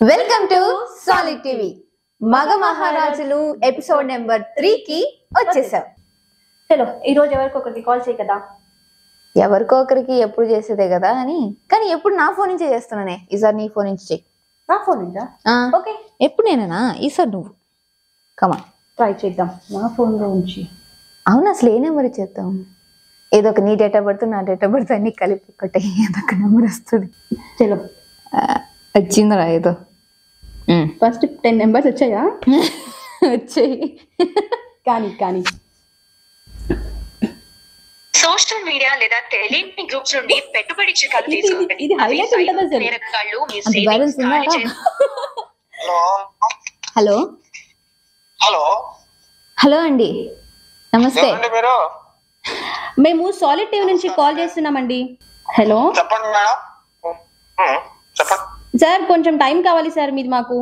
Welcome to solid TV. మగ మహారాజులు episode number 3 కి వచ్చేసాం. చలో ఈ రోజు ఎవరికొకరికి కాల్ చేయి కదా. ఎవరికో ఒకరికి ఎప్పుడు చేసేదే కదా అని, కానీ ఎప్పుడు నా ఫోన్ నుంచే చేస్తున్నానే. ఈసారి నీ ఫోన్ నుంచి చెయ్యి. నా ఫోన్ నుంచా? ఓకే, ఎప్పుడు నేనా? ఈసారి నువ్వు కమా ట్రై చేద్దాం. నా ఫోన్ లో ఉంచి. అవును, అసలు ఏ నెంబర్ చేద్దాం? ఏదో ఒక నీ డేట్ ఆఫ్ బర్త్ నా డేట్ ఆఫ్ బర్త్ అన్ని కలిపి ఒకటే ఏదొక నెంబర్ వస్తుంది. చలో వచ్చిందిరా ఏదో. ఫస్ట్ 10 నెంబర్స్ వచ్చాయా? వచ్చాయి. కానీ సోషల్ మీడియా లేదా టెలిగ్రామ్ గ్రూప్స్ నుండి పెట్టుబడి చిట్కాలు తీసుకోండి. ఇది హైలైట్ ఉంటదా సార్? నేరగాళ్ళు మీ అంత బ్యాలెన్స్ సేవింగ్స్ ఖాళీ ఉన్నారా? హలో హలో హలో హలో అండి, నమస్తే. ఎవరండి మీరు? మేము సాలిడ్ టీవీ నుంచి కాల్ చేస్తున్నామండి. హలో చెప్పండి మేడం. చెప్పండి సార్, కొంచెం టైం కావాలి సార్ మీది మాకు.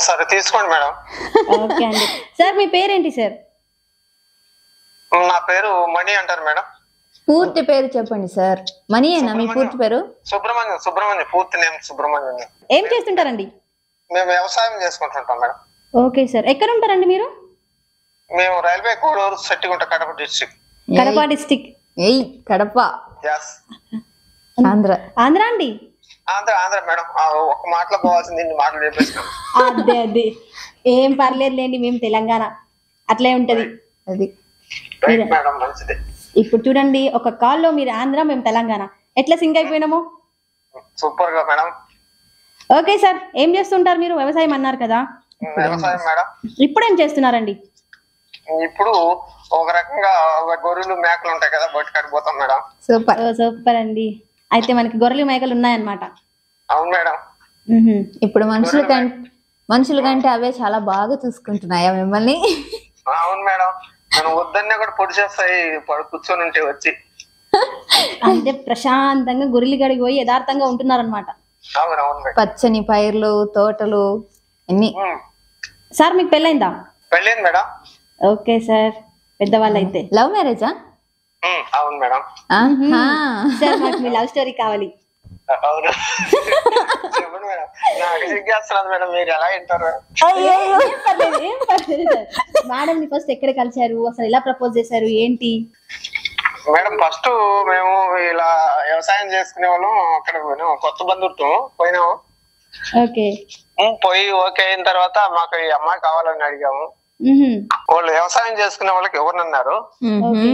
సరే తీసుకోండి మేడం. ఓకే అండి. సార్ మీ పేరేంటి సార్? నా పేరు మణి అంటారు మేడం. పూర్తి పేరు చెప్పండి సార్. మనీయేనా మీ పూర్తి పేరు? సుబ్రహ్మణ్యం పూర్తి నేమ్ సుబ్రహ్మణ్యం. ఏం చేస్తుంటారండి? మేము వ్యవసాయం చేసుకుంటుంటాం మేడం. ఓకే సార్, ఎక్కడ ఉంటారండి మీరు? మేము railway Koduru Settigunta Kadapa district. Kadapa district. ఏయ్ కడప, ఎస్, ఆంధ్ర. ఆంధ్ర అండి? ఆంధ్ర మేడం. ఒక మాటలో పోవాల్సింది ఇన్ని మాటలు చెప్పేసినాం. అదే ఏం పర్లేదులేండి, మేము తెలంగాణ అట్లే ఉంటది. అది రైట్ మేడం, మంచిది. ఇప్పుడు చూడండి, ఒక కాల్లో మీరు ఆంధ్ర, మేము తెలంగాణ, ఎట్లా సింక్ అయిపోయినాము. సూపర్ గా మేడం. ఓకే సార్, ఏం చేస్తుంటారు మీరు? వ్యవసాయం అన్నారు కదా, వ్యవసాయం మేడం. ఇప్పుడు ఏం చేస్తున్నారండి? ఇప్పుడు ఒక రకంగా గొర్రెలు మేకలు ఉంటాయి కదా, బట్టి కడిపోతాం మేడం. సూపర్. సూపర్ అండి. అయితే మనకి గొర్రెలు మేకలు ఉన్నాయన్నమాట. అవును మేడం. ఇప్పుడు మనుషుల కంటే అవే చాలా బాగా చూసుకుంటున్నాయా మిమ్మల్ని? అవును మేడం. నేను వద్దన్నే కూడా పొడి చేస్తాయి కూర్చొని ఉంటే వచ్చి. అంటే ప్రశాంతంగా గొర్రెలు గడికి పోయి యథార్థంగా ఉంటున్నారనమాట. అవునవును మేడం. పచ్చని పైర్లు, తోటలు అన్ని. సార్ మీకు పెళ్ళైందా? పెళ్ళింది మేడం. ఓకే సార్, పెద్దవాళ్ళు అయితే. లవ్ మ్యారేజా? అవును మేడం. సార్ మాకు మీ లవ్ స్టోరీ కావాలి. అవును చెప్పండి మేడం. నాకు సిగ్గేస్తున్నది మేడం, మీరు ఎలా వింటారు? ఏం పర్లేదు సార్. మేడం ని ఫస్ట్ ఎక్కడ కలిశారు, అసలు ఎలా ప్రపోజ్ చేశారు, ఏంటి? మేడం ఫస్ట్ మేము ఇలా వ్యవసాయం చేసుకునే వాళ్ళం. అక్కడ పోయినాం, కొత్త బంధుత్వం పోయినాము. ఓకే. పోయి ఓకే అయిన తర్వాత మాకు ఈ అమ్మాయి కావాలని అడిగాము. వాళ్ళు వ్యవసాయం చేసుకునే వాళ్ళకి ఎవరినన్నారు. ఓకే.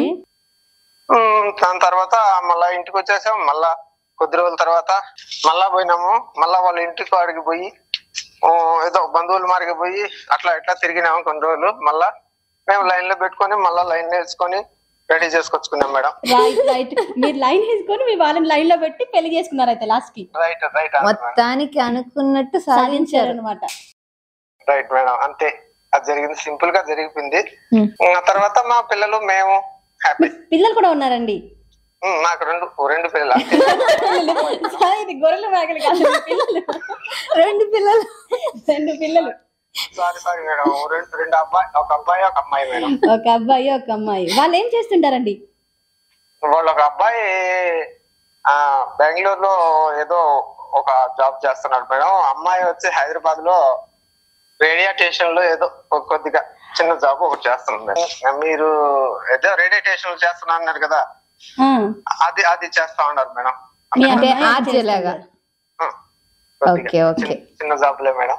దాని తర్వాత మళ్ళా ఇంటికి వచ్చేసాం. మళ్ళా కొద్ది రోజుల తర్వాత మళ్ళా పోయినాము. మళ్ళా వాళ్ళ ఇంటికి అడిగి పోయి ఏదో బంధువులు మారికి పోయి అట్లా ఇట్లా తిరిగినాము కొన్ని రోజులు. మళ్ళా మేము లైన్ లో పెట్టుకొని మళ్ళా లైన్ వేసుకొని రెడీ చేసుకొచ్చుకున్నాం మేడం. రైట్. మీరు లైన్ వేసుకొని మీ వాళ్ళని లైన్ లో పెట్టి పెళ్లి చేసుకున్నారు అయితే లాస్ట్ కి. రైట్ మొత్తానికి అనుకున్నట్టు సాధించారు అనమాట. రైట్ మేడం, అంతే. అది జరిగింది, సింపుల్ గా జరిగిపోయింది. ఆ తర్వాత మా పిల్లలు మేము హ్యాపీ. పిల్లలు కూడా ఉన్నారండి? నాకు రెండు పిల్లలు. ఇది గొర్రెలు మేకలు కాదు, పిల్లలు. రెండు పిల్లలు. Sorry madam. రెండు అబ్బాయి, ఒక అబ్బాయి ఒక అమ్మాయి మేడం. ఒక అబ్బాయి ఒక అమ్మాయి. వాళ్ళు ఏం చేస్తుంటారండి? వాళ్ళు ఒక అబ్బాయి బెంగళూరు లో ఏదో ఒక జాబ్ చేస్తున్నాడు మేడం. అమ్మాయి వచ్చి హైదరాబాద్ లో రేడియో స్టేషన్ లో ఏదో కొద్దిగా చిన్న జాబ్ ఒకటి చేస్తుంది మేడం. మీరు ఏదో రేడియో స్టేషన్ లో చేస్తున్నా అన్నారు కదా, అది చేస్తా ఉన్నారు మేడం. చిన్న జాబ్లే మేడం.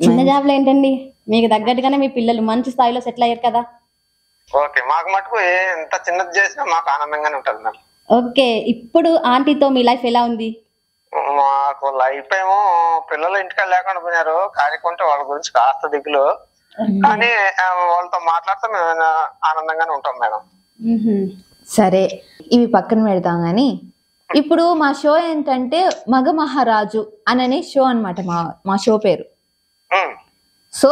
చిన్న జాబ్లు ఏంటండి, మీకు తగ్గట్టుగానే మీ పిల్లలు మంచి స్థాయిలో సెటిల్ అయ్యారు కదా. ఓకే, మాకు మటుకు ఎంత చిన్నది చేసినా మాకు ఆనందంగానే ఉంటుంది మేడం. ఓకే, ఇప్పుడు ఆంటీతో మీ లైఫ్ ఎలా ఉంది? మాకు లైఫ్ ఏమో పిల్లలు ఇంటికి లేకుండా పోయినారు, కానికుంటే వాళ్ళ గురించి కాస్త దిగులు. కానీ వాళ్ళతో మాట్లాడితే మేము ఆనందంగానే ఉంటాం మేడం. సరే, ఇవి పక్కన పెడతాం గాని ఇప్పుడు మా షో ఏంటంటే మగ మహారాజు అననే షో అన్నమాట. మా షో పేరు. సో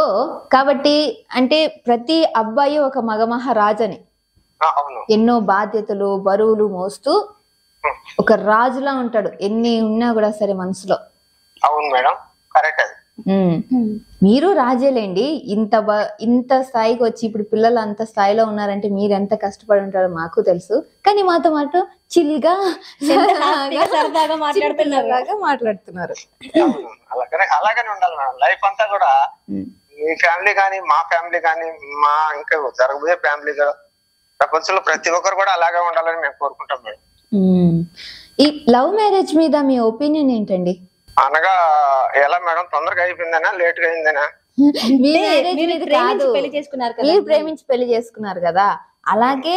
కాబట్టి అంటే ప్రతి అబ్బాయి ఒక మగ మహారాజు అని ఎన్నో బాధ్యతలు బరువులు మోస్తూ ఒక రాజులా ఉంటాడు, ఎన్ని ఉన్నా కూడా సరే మనసులో. అవును మేడం, కరెక్ట్. మీరు రాజేలేండి. ఇంత స్థాయికి వచ్చి ఇప్పుడు పిల్లలు అంత స్థాయిలో ఉన్నారంటే మీరు ఎంత కష్టపడి ఉంటారో మాకు తెలుసు. కానీ మాతో మాట చిల్గా సరదాగా మాట్లాడుతున్నారు. అలాగనే ఉండాలి మేడం. లైఫ్ అంతా కూడా మీ ఫ్యామిలీ కానీ మా ఫ్యామిలీ కానీ మా ఇంకా జరగబోయే ఫ్యామిలీ ప్రపంచంలో ప్రతి ఒక్కరు కూడా అలాగే ఉండాలని మేము కోరుకుంటాం మేడం. ఈ లవ్ మ్యారేజ్ మీద మీ ఒపీనియన్ ఏంటండి? అనగా ఎలా మేడం, తొందరగా అయిపోయిందనా లేట్ గా అయిందనా? పెళ్లి చేసుకున్నారు కదా, మీరు ప్రేమించి పెళ్లి చేసుకున్నారు కదా, అలాగే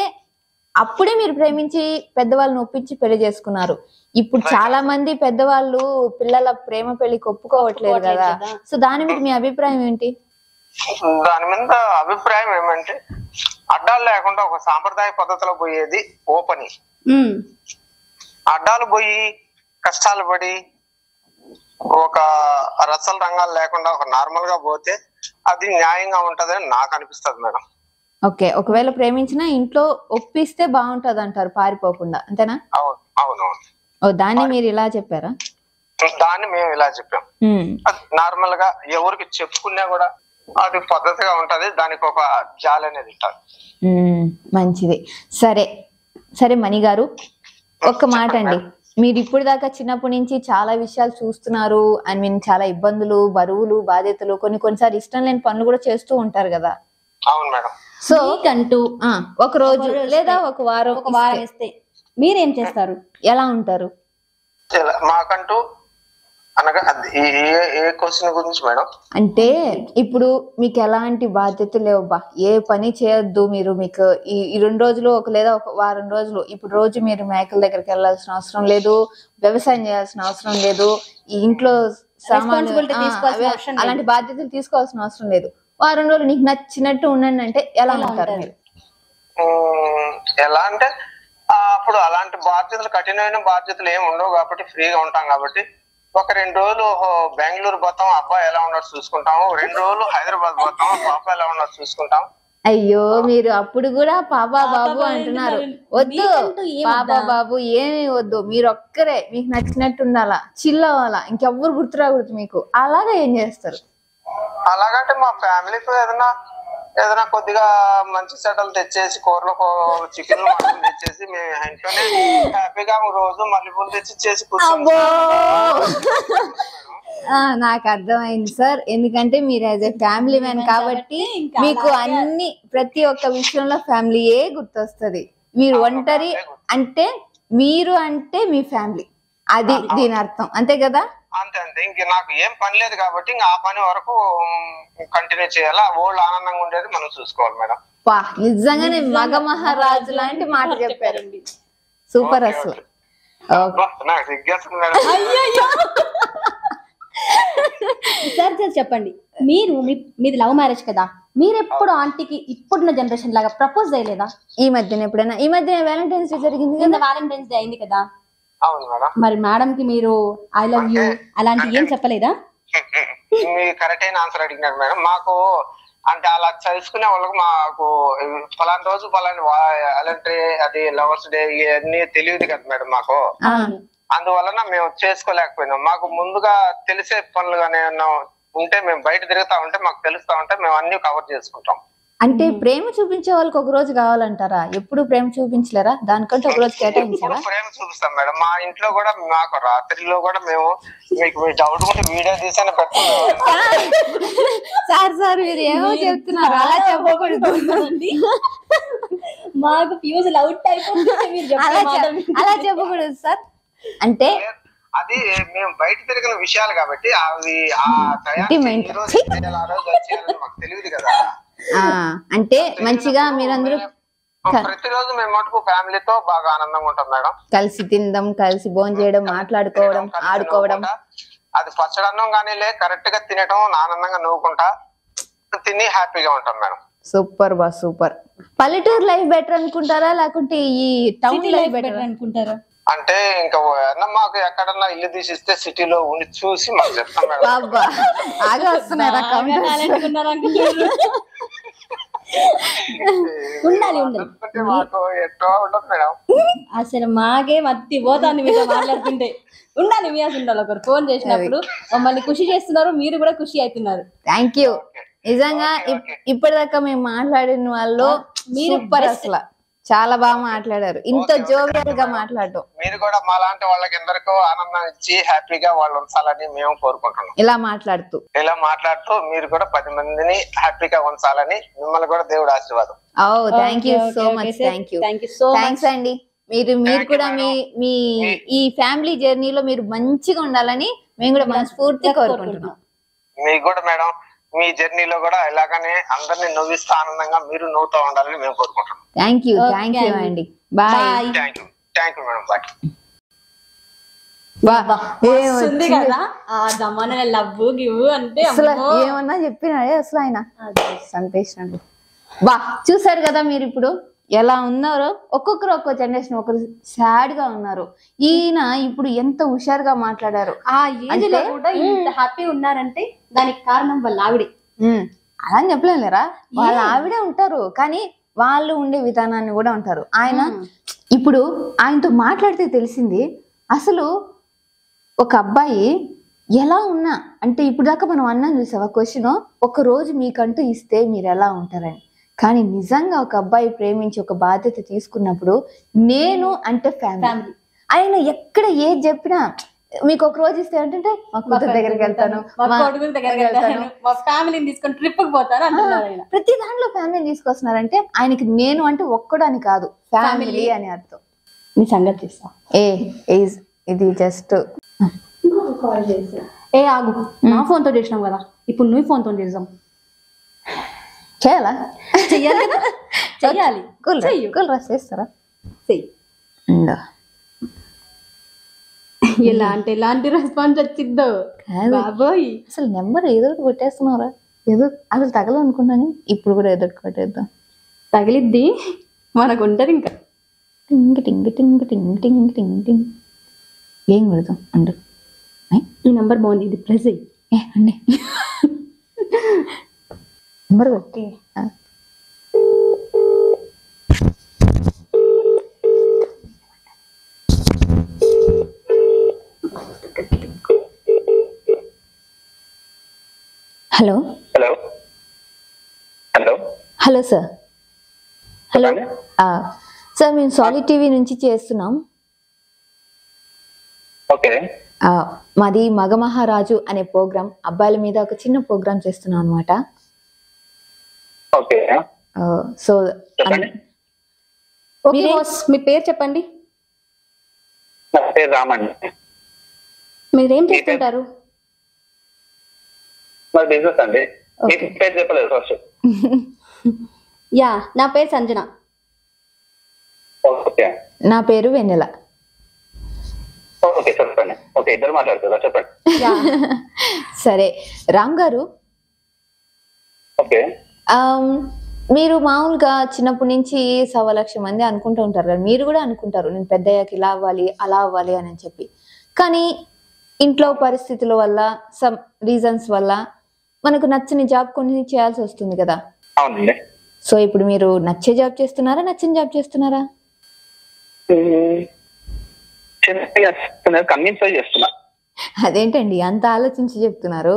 అప్పుడే మీరు ప్రేమించి పెద్దవాళ్ళని ఒప్పించి పెళ్లి చేసుకున్నారు. ఇప్పుడు చాలా మంది పెద్దవాళ్ళు పిల్లల ప్రేమ పెళ్లికి ఒప్పుకోవట్లేదు కదా. సో దాని మీద మీ అభిప్రాయం ఏంటి? దాని మీద అభిప్రాయం ఏమంటే అడ్డాలు లేకుండా ఒక సాంప్రదాయ పద్ధతిలో పోయేది ఓపెన్. అడ్డాలు పోయి కష్టాలు పడి ఒక రసల రంగాలు లేకుండా ఒక నార్మల్ గా పోతే అది న్యాయంగా ఉంటదని నాకు అనిపిస్తుంది మేడం. ఓకే, ఒకవేళ ప్రేమించినా ఇంట్లో ఒప్పిస్తే బాగుంటది అంటారు, పారిపోకుండా, అంతేనా? అవును అవునవును. దాన్ని మీరు ఇలా చెప్పారా? దాన్ని మేము ఇలా చెప్పాం. అది నార్మల్ గా ఎవరికి చెప్పుకున్నా కూడా అది పద్ధతిగా ఉంటది, దానికి ఒక జాలి అనేది ఉంటుంది. మంచిది. సరే సరే మణి గారు, ఒక్క మాట అండి. మీరు ఇప్పుడు దాకా చిన్నప్పటి నుంచి చాలా విషయాలు చూస్తున్నారు. ఐ మీన్ చాలా ఇబ్బందులు, బరువులు, బాధ్యతలు, కొన్నిసార్లు ఇష్టం లేని పనులు కూడా చేస్తూ ఉంటారు కదా. అవును మేడం. సో అంటూ ఒక రోజు లేదా ఒక వారం ఇస్తే మీరేం చేస్తారు? ఎలా ఉంటారు? మాకంటూ అనగా ఏ క్వశ్చన్ గురించి మేడం? అంటే ఇప్పుడు మీకు ఎలాంటి బాధ్యతలు లేవబ్బా, ఏ పని చేయొద్దు మీరు, మీకు ఈ 2 రోజులు లేదా ఒక వారం రోజులు, ఇప్పుడు రోజు మీరు మేకల దగ్గరికి వెళ్ళాల్సిన అవసరం లేదు, వ్యవసాయం చేయాల్సిన అవసరం లేదు, ఈ ఇంట్లో సామాన్లు అలాంటి బాధ్యతలు తీసుకోవాల్సిన అవసరం లేదు. వారం రోజులు నీకు నచ్చినట్టు ఉండండి అంటే ఎలా ఉంటారు మీరు? ఎలా అంటే అప్పుడు అలాంటి బాధ్యతలు, కఠినమైన బాధ్యతలు ఏమి ఉండవు కాబట్టి ఫ్రీగా ఉంటాం కాబట్టి ఒక 2 రోజులు బెంగళూరు పోతాం, అబ్బాయి ఎలా ఉన్నాడు చూసుకుంటాము. 2 రోజులు హైదరాబాద్ పోతాం, పాప ఎలా ఉన్నాడు చూసుకుంటాం. అయ్యో, మీరు అప్పుడు కూడా పాపా బాబు అంటున్నారు. వద్దు పాపా బాబు ఏమీ వద్దు, మీరు ఒక్కరే మీకు నచ్చినట్టు ఉండాలా, చిల్ అవ్వాలా, ఇంకెవ్వరు గుర్తురాకూడదు మీకు. అలాగా ఏం చేస్తారు? అలాగంటే మా ఫ్యామిలీతో ఏదైనా కొద్దిగా మంచి సెటలు తెచ్చేసి, కూరలు చికెన్ మటన్ తెచ్చేసి మేము ఇంట్లోనే హ్యాపీగా రోజు మల్లెపూలు తెచ్చి చేసి నాకు అర్థమైంది సార్. ఎందుకంటే మీరు యాజ్ ఎ ఫ్యామిలీ మ్యాన్ కాబట్టి మీకు అన్ని ప్రతి ఒక్క విషయంలో ఫ్యామిలీయే గుర్తొస్తుంది. మీరు ఒంటరి అంటే మీరు అంటే మీ ఫ్యామిలీ, అది దీని అర్థం, అంతే కదా? అంతే అంతే. ఇంక నాకు ఏం పని లేదు కాబట్టి ఇంకా ఆ పని వరకు కంటిన్యూ చేయాలా. ఓల్డ్ ఆనందంగా ఉండేది మనం చూసుకోవాలి మేడం. నిజంగానే మగ మహారాజు లాంటి మాట చెప్పారండి. సూపర్ అసలు. సార్ చెప్పండి, మీది లవ్ మ్యారేజ్ కదా, మీరు ఎప్పుడు ఆంటీకి ఇప్పుడున్న జనరేషన్ లాగా ప్రపోజ్ చేయలేదా? ఈ మధ్యన వ్యాలంటైన్స్ డే జరిగింది కదా, వ్యాలంటైన్స్ డే అయింది కదా. అవును మేడం. మరి మేడం కి మీరు ఐ లవ్ యూ అలాంటి ఏం చెప్పలేదా? మీరు కరెక్ట్ అయిన ఆన్సర్ అడిగినారు మేడం. మాకు అంటే అలా తెలుసుకునే వాళ్ళకి మాకు పలానా రోజు పలాని అలాంటి అది లవర్స్ డే ఇవన్నీ తెలియదు కదా మేడం మాకు. అందువలన మేము చేసుకోలేకపోయినాం. మాకు ముందుగా తెలిసే పనులు కానీ ఉంటే మేము బయట తిరుగుతా ఉంటే మాకు తెలుస్తా ఉంటే మేము అన్ని కవర్ చేసుకుంటాం. అంటే ప్రేమ చూపించే వాళ్ళకి ఒక రోజు కావాలంటారా? ఎప్పుడు ప్రేమ చూపించలేరా? దానికంటే ఒక రోజు కేటాయించారా? ప్రేమ చూపిస్తాం మేడం. మా ఇంట్లో కూడా మాకు రాత్రిలో కూడా మేము మీకు డౌట్ ఉంటే వీడియో తీసాను పెట్టుకుంటాం. సార్ మీరు ఏమో చెప్తున్నారు, అలా చెప్పకూడదు. మాకు ఫ్యూజ్ అవుట్ అయిపోతుంది, అలా చెప్పకూడదు సార్. అంటే అది మేము బయట తిరిగిన విషయాలు కాబట్టి అవి ఆ రోజు వచ్చేయాలని మాకు తెలియదు కదా. అంటే మంచిగా మీరందరూ ప్రతిరోజు మేము మటుకు ఫ్యామిలీతో బాగా ఆనందంగా ఉంటాం మేడం. కలిసి తిందాం, కలిసి భోజనం చేయడం, మాట్లాడుకోవడం, ఆడుకోవడం. అది పచ్చడన్నం కానీ కరెక్ట్ గా తినటం, ఆనందంగా నవ్వుకుంటా తిని హ్యాపీగా ఉంటాం మేడం. సూపర్ బా సూపర్. పల్లెటూరు లైఫ్ బెటర్ అనుకుంటారా లేకుంటే ఈ టౌన్ లైఫ్ బెటర్ అనుకుంటారా? అంటే ఇంకా మాకు ఎక్కడన్నా ఇల్లు తీసిస్తే సిటీలో ఉండి చూసి మాకు చెప్తాం మేడం. ఉండాలి. చూస్తుంటే మాకు ఎట్లా ఉండదు మేడం. అసలు మాకే మత్తి పోతాంది మీతో మాట్లాడుతుంటే. ఉండాలి, మీ అసలు ఉండాలి. ఒకరు ఫోన్ చేసినప్పుడు మమ్మల్ని ఖుషి చేస్తున్నారు, మీరు కూడా ఖుషి అవుతున్నారు. Thank you. నిజంగా ఇప్పటిదాకా మేము మాట్లాడిన వాళ్ళు మీరు అసలు చాలా బాగా మాట్లాడారు. ఇంత జోవియల్ గా మాట్లాడటం. మీరు కూడా మాలాంటి వాళ్ళకి ఎందరికో ఆనందం ఇచ్చి హ్యాపీగా వాళ్ళు ఉంచాలని మేము కోరుకుంటున్నాం. ఇలా మాట్లాడుతూ మీరు కూడా 10 మందిని హ్యాపీగా ఉంచాలని మిమ్మల్ని కూడా దేవుడు ఆశీర్వాదం. Thank you so much. Thanks అండి. మీరు కూడా మీ ఈ ఫ్యామిలీ జర్నీలో మీరు మంచిగా ఉండాలని మేము కూడా మనస్ఫూర్తిగా కోరుకుంటున్నాం. మీకు కూడా మేడం మీ జర్నీలో కూడా ఇలాగానే అందరినీ నవ్విస్తూ ఆనందంగా మీరు నవ్వుతూ ఉండాలని మేము కోరుకుంటున్నాం. థ్యాంక్ యూ అండి. Bye. Thank you madam. Bye. Love give అంటే అసలు ఏమన్నా చెప్పినాడే అసలు ఆయన సంపేసినాడు. బా చూసారు కదా మీరు ఇప్పుడు ఎలా ఉన్నారో. ఒక్కొక్కరు ఒక్కో జనరేషన్, ఒకరు సాడ్ గా ఉన్నారు. ఈయన ఇప్పుడు ఎంత హుషారుగా మాట్లాడారు. ఆ ఏజ్ లో కూడా ఇంత హ్యాపీ ఉన్నారంటే దానికి కారణం వాళ్ళ ఆవిడే. అలా అని చెప్పలేరా, వాళ్ళ ఆవిడే ఉంటారు కానీ వాళ్ళు ఉండే విధానాన్ని కూడా ఉంటారు. ఆయన ఇప్పుడు ఆయనతో మాట్లాడితే తెలిసింది అసలు ఒక అబ్బాయి ఎలా ఉన్నా అంటే ఇప్పుడు దాకా మనం అన్నాం చూసావా క్వశ్చన్, ఒక రోజు మీకంటూ ఇస్తే మీరు ఎలా ఉంటారని. కానీ నిజంగా ఒక అబ్బాయి ప్రేమించి ఒక బాధ్యత తీసుకున్నప్పుడు నేను అంటే ఫ్యామిలీ. ఆయన ఎక్కడ ఏది చెప్పినా మీకు ఒక రోజు ఇస్తే ఏంటంటే మా కూతురు దగ్గరికి వెళ్తాను, మా ఫ్యామిలీని తీసుకొని ట్రిప్ కి పోతాను అంటున్నారు. ప్రతి దాంట్లో ఫ్యామిలీని తీసుకొస్తున్నారంటే ఆయనకి నేను అంటే ఒక్కడని కాదు, ఫ్యామిలీ అని అర్థం. నీ సంగతి చేస్తా. ఇది జస్ట్ ఆగు, నా ఫోన్ తో చేసినాం కదా, ఇప్పుడు నువ్వు ఫోన్ తో చేద్దాం. చేయాలా? చెయ్యాలి కదా, చెయ్యాలి. చేస్తారా? ఎలాంటి రెస్పాన్స్ వచ్చిందో బాబోయ్. అసలు నెంబర్ ఏదో కొట్టేస్తున్నారా? ఏదో అసలు తగలనుకున్నాను, ఇప్పుడు కూడా ఏదో కొట్టేద్దాం. తగిలిద్ది మనకు ఉంటది. ఇంకా టింగ్ టింగ్ టింగ్ టింగ్ టింగ్ టింగ్ టింగ్ ఏం కొడతాం అండు. ఈ నంబర్ బాగుంది, ఇది ప్రెస్ అండి. నెంబర్ కొట్టి hello hello sir. Hello sir, మేము సాలిడ్ టీవీ నుంచి చేస్తున్నాం. మాది మగమహారాజు అనే ప్రోగ్రామ్, అబ్బాయిల మీద ఒక చిన్న ప్రోగ్రామ్ చేస్తున్నాం అనమాట. సో మీ పేరు చెప్పండి. నా పేరు రామండి. మీరేం చేస్తుంటారు? మా బిజినెస్ అండి. పేరు చెప్పలేదు ఫస్ట్. యా, నా పేరు సంజన. నా పేరు వెన్నెల. ఓకే చెప్పండి. ఓకే, ఇద్దరు మాట్లాడుతారా? చెప్పండి. సరే రామ్ గారు, ఓకే, మీరు మామూలుగా చిన్నప్పటి నుంచి 1,00,000 మంది అనుకుంటూ ఉంటారు కదా, మీరు కూడా అనుకుంటారు నేను పెద్దయ్యాక ఇలా అవ్వాలి అలా అవ్వాలి అని చెప్పి. కానీ ఇంట్లో పరిస్థితుల వల్ల, సమ్ రీజన్స్ వల్ల మనకు నచ్చని జాబ్ కొన్ని చేయాల్సి వస్తుంది కదా. అవునండి. సో ఇప్పుడు మీరు నచ్చే జాబ్ చేస్తున్నారా, నచ్చని జాబ్ చేస్తున్నారా? కన్విన్స్ అయ్యి చేస్తున్నా. అదేంటండి అంత ఆలోచించి చెప్తున్నారు?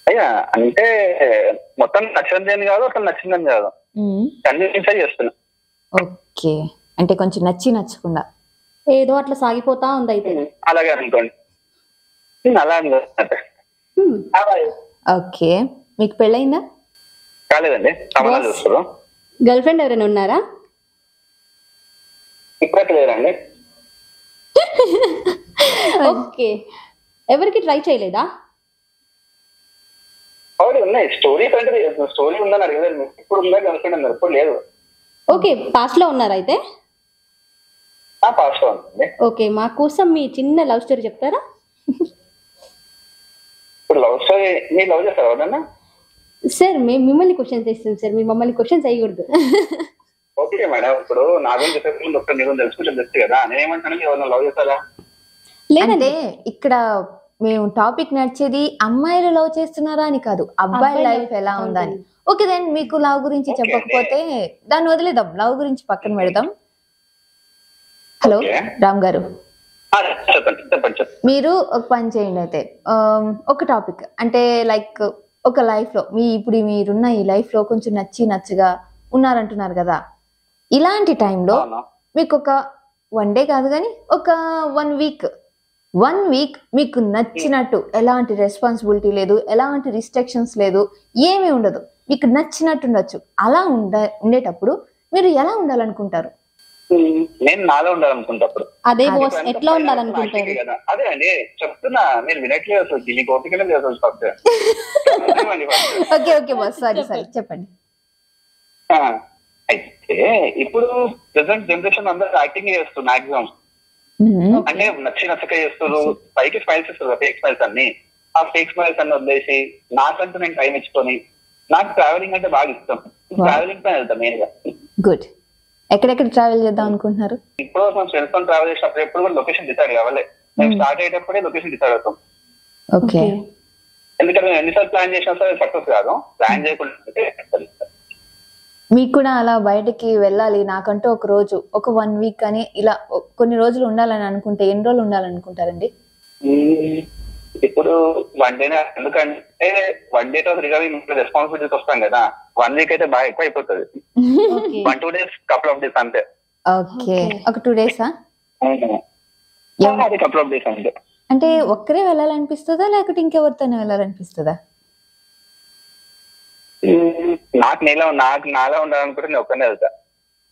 అయ్యా అంటే మొత్తం నచ్చిందని కాదు, అసలు నచ్చిందని కాదు, కన్విన్స్ అయ్యి చేస్తున్నా. ఓకే, అంటే కొంచెం నచ్చకుండా ఏదో అట్లా సాగిపోతా ఉంది. అయితే అలాగే అనుకోండి. అలా ఓకే, మీకు పెళ్ళయిందా? కాలేదండి, సంబంధాలు చూస్తారు. గర్ల్ ఫ్రెండ్ ఎవరైనా ఉన్నారా? ఇప్పటికి లేదండి. ఓకే, ఎవరికి ట్రై చేయలేదా? అవును ఉన్నాయి. స్టోరీ ఉందని అడిగలేదు. ఇప్పుడు ఉందా గర్ల్ ఫ్రెండ్ అన్నారు, ఇప్పుడు లేదు. ఓకే, పాస్ట్ లో ఉన్నారా అయితే? పాస్ట్ లో ఉంది. ఓకే, మా కోసం మీ చిన్న లవ్ స్టోరీ చెప్తారా? ఇప్పుడు లవ్ స్టోరీ మీరు లవ్ చేస్తారా ఎవరన్నా? సార్ మేము మిమ్మల్ని క్వశ్చన్స్ చేస్తాం సార్, మీరు మమ్మల్ని క్వశ్చన్స్ చేయకూడదు. ఓకే మేడం, ఇప్పుడు నా గురించి చెప్పే ముందు ఒకటి మీరు తెలుసుకుంటే తెలుసు కదా. నేనేమంటాను, ఎవరన్నా లవ్ చేస్తారా? లేదంటే ఇక్కడ మేము టాపిక్ నడిచేది అమ్మాయిలు లవ్ చేస్తున్నారా అని కాదు, అబ్బాయి లైఫ్ ఎలా ఉందని. ఓకే దెన్ మీకు లవ్ గురించి చెప్పకపోతే దాన్ని వదిలేద్దాం, లవ్ గురించి పక్కన పెడదాం. హలో రామ్ గారు, చెప్పండి. మీరు ఒక పని చేయండి అయితే, ఒక టాపిక్ అంటే లైక్ ఒక లైఫ్ లో ఇప్పుడు మీరున్న ఈ లైఫ్ లో కొంచెం నచ్చగా ఉన్నారంటున్నారు కదా, ఇలాంటి టైంలో మీకు ఒక 1 డే కాదు కానీ ఒక 1 వీక్ మీకు నచ్చినట్టు, ఎలాంటి రెస్పాన్సిబిలిటీ లేదు, ఎలాంటి రిస్ట్రిక్షన్స్ లేదు, ఏమీ ఉండదు, మీకు నచ్చినట్టు ఉండొచ్చు. అలా ఉండేటప్పుడు మీరు ఎలా ఉండాలనుకుంటారు? నేను నాలో ఉండాలనుకుంటప్పుడు. అదే బాస్, ఎట్లా ఉండాలనుకుంటారు? అదే అండి చెప్తున్నా, మీరు వినట్లేదు అసలు, మీకు ఓపికనే లేదు అసలు. ఓకే బాస్, సారీ చెప్పండి. అయితే ఇప్పుడు ప్రెసెంట్ జనరేషన్ అందరూ యాక్టింగ్ చేస్తారు మాక్సిమం. అంటే నచ్చక చేస్తారు, పైకి స్మైల్స్ ఇస్తారు, ఫేక్ స్మైల్స్ అన్ని. ఆ ఫేక్ స్మైల్స్ అన్ని వదిలేసి నాకంటూ నేను టైం ఇచ్చుకొని, నాకు ట్రావెలింగ్ అంటే బాగా ఇష్టం, ట్రావెలింగ్ పైన వెళ్తాం మెయిన్ గా. గుడ్. ఎక్కడెక్కడ ట్రావెల్ చేద్దాం అనుకుంటున్నారు? ఇప్పుడు మనం ఫ్రెండ్స్ తో ట్రావెల్ చేసినప్పుడు ఎప్పుడు కూడా లొకేషన్ డిసైడ్ కావాలి. మేము స్టార్ట్ అయ్యేటప్పుడే లొకేషన్ డిసైడ్ అవుతాం. ఓకే. ఎందుకంటే మేము ఎన్నిసార్లు ప్లాన్ చేసినా సరే సక్సెస్ కాదు, ప్లాన్ చేయకుండా. మీకు కూడా అలా బయటకి వెళ్ళాలి, నాకంటూ ఒక రోజు, ఒక 1 వీక్ అని ఇలా కొన్ని రోజులు ఉండాలని అనుకుంటే ఎన్ని రోజులు ఉండాలనుకుంటారండి? ఇప్పుడు 1 డే, ఎందుకంటే 1 డే తో రెస్పాన్సిబిలిటీస్ వస్తాం కదా. 1 వీక్ అయితే బాగా ఎక్కువ అయిపోతుంది. 1-2 days, couple of days అంతే. ఓకే, ఒక 2 days అది couple of days అంతే. అంటే ఒక్కరే వెళ్ళాలనిపిస్తుందా లేకపోతే ఇంకెవరితోనే వెళ్ళాలనిపిస్తుందా? నాకు నాలా ఉండాలనుకుంటే నేను ఒక్కనే వెళ్తా,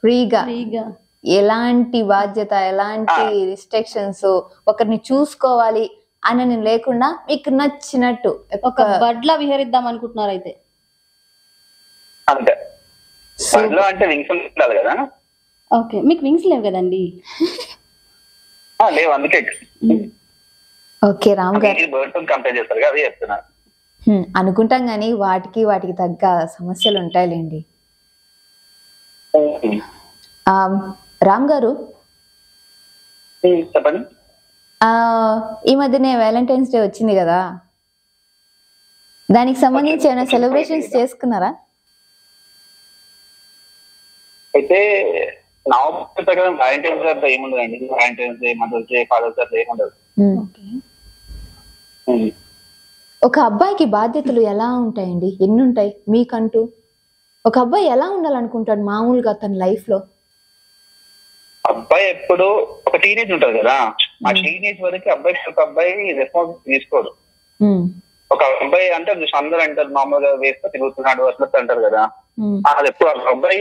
ఫ్రీగా, ఎలాంటి బాధ్యత, ఎలాంటి రిస్ట్రిక్షన్స్, ఒకరిని చూసుకోవాలి అని లేకుండా మీకు నచ్చినట్టు ఒక బడ్లా విహరిద్దాం అనుకుంటున్నారు అయితే? అంతే. బడ్లో అంటే వింగ్స్ ఉండాలి కదా. ఓకే, మీకు వింగ్స్ లేవు కదండి? లేవు, అందుకే. ఓకే రామ్ గారు, బర్డ్ తో కంపేర్ చేస్తారు కదా, అదే చెప్తున్నా. అనుకుంటాం గానీ వాటికి తగ్గ సమస్యలు ఉంటాయిలేండి. రామ్ గారు చెప్పండి. ఈ మధ్యనే వ్యాలంటైన్స్ డే వచ్చింది కదా, దానికి సంబంధించి ఏమైనా సెలబ్రేషన్స్ చేసుకున్నారా? అయితే నా ప్రకారం వ్యాలంటైన్స్ డే ఏముండదండి. Valentine's day, mother's day, father's day ఏముండదు. ఒక అబ్బాయికి బాధ్యతలు ఎలా ఉంటాయండి? ఎన్ని ఉంటాయి మీకంటూ? ఒక అబ్బాయి ఎలా ఉండాలనుకుంటాడు మామూలుగా తన లైఫ్ లో? అబ్బాయి ఎప్పుడు ఒక టీనేజ్ ఉంటది కదా, ఆ టీనేజ్ వరకు ఒక అబ్బాయి రెస్పాన్సిబిలిటీ తీసుకోడు. ఒక అబ్బాయి అంటే అందరూ అంటారు నార్మల్ గా వేస్తే తిరుగుతున్నాడు అట్లా అంటారు కదా, అది ఎప్పుడు అబ్బాయి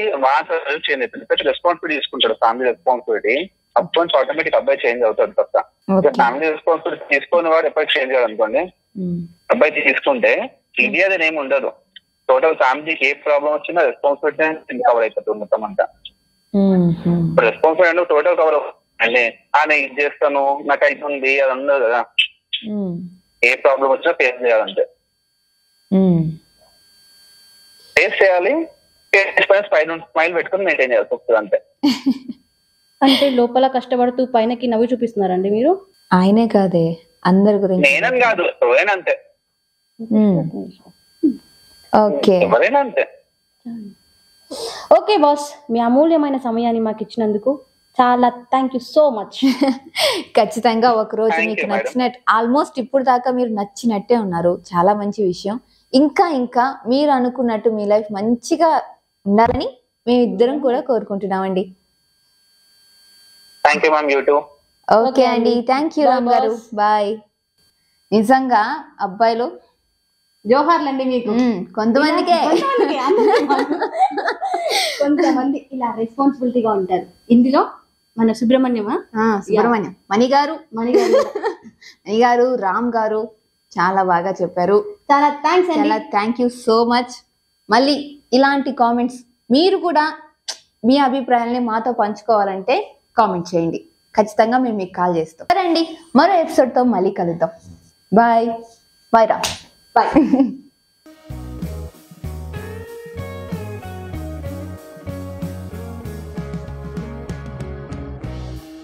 చేంజ్ రెస్పాన్సిబిలిటీ తీసుకుంటాడు, ఫ్యామిలీ రెస్పాన్సిబిలిటీ. అప్పటి నుంచి ఆటోమేటిక్ అబ్బాయి చేంజ్ అవుతాడు తప్ప. ఫ్యామిలీ రెస్పాన్సిబిలిటీ తీసుకునే వాడు ఎప్పటికి చేంజ్ కాదు అనుకోండి. అబ్బాయి తీసుకుంటే ఇది అది ఏమి ఉండదు, టోటల్ ఫ్యామిలీకి ఏ ప్రాబ్లం వచ్చినా రెస్పాన్సిబిలిటీ కవర్ అయిపోతుంది మొత్తం అంతా. రెస్పాన్సిబిలిటీ టోటల్ కవర్ అవుతుంది. నేను ఇది చేస్తాను, నాకు అవుతుంది, అది ఉండదు కదా. ఏ ప్రాబ్లం వచ్చినా ఫేస్ చేయాలంటే ఫేస్ చేయాలి, స్మైల్ పెట్టుకుని మెయింటైన్ చేయాల్సి వస్తుంది అంతే. అంటే లోపల కష్టపడుతూ పైనకి నవ్వి చూపిస్తున్నారండి మీరు? ఆయనే కాదే, అందరి గురించి. నేనని కాదు, ఎవరైనా అంతే. ఓకే, ఎవరైనా అంతే. ఓకే బాస్, మీ అమూల్యమైన సమయాన్ని మాకు ఇచ్చినందుకు చాలా థ్యాంక్ యూ సో మచ్. ఖచ్చితంగా ఒక రోజు మీకు నచ్చినట్టు, ఆల్మోస్ట్ ఇప్పుడు దాకా మీరు నచ్చినట్టే ఉన్నారు, చాలా మంచి విషయం. ఇంకా మీరు అనుకున్నట్టు మీ లైఫ్ మంచిగా ఉండాలని మేమిద్దరం కూడా కోరుకుంటున్నామండి. Thank you ma'am. You too. Okay అండి, thank you Ram garu, bye. నిజంగా అబ్బాయిలు జోహార్లండి మీకు. కొంతమందికే, కొంతమంది ఇలా రెస్పాన్సిబిలిటీగా ఉంటారు. ఇందులో మన సుబ్రహ్మణ్యం మణి గారు రామ్ గారు చాలా బాగా చెప్పారు. చాలా థ్యాంక్స్ అండి. చాలా థ్యాంక్ యూ సో మచ్. మళ్ళీ ఇలాంటి కామెంట్స్ మీరు కూడా మీ అభిప్రాయాల్ని మాతో పంచుకోవాలంటే కామెంట్ చేయండి, ఖచ్చితంగా మేము మీకు కాల్ చేస్తాం. సరే అండి, మరో ఎపిసోడ్తో మళ్ళీ కలుద్దాం. బాయ్ రా. బాయ్.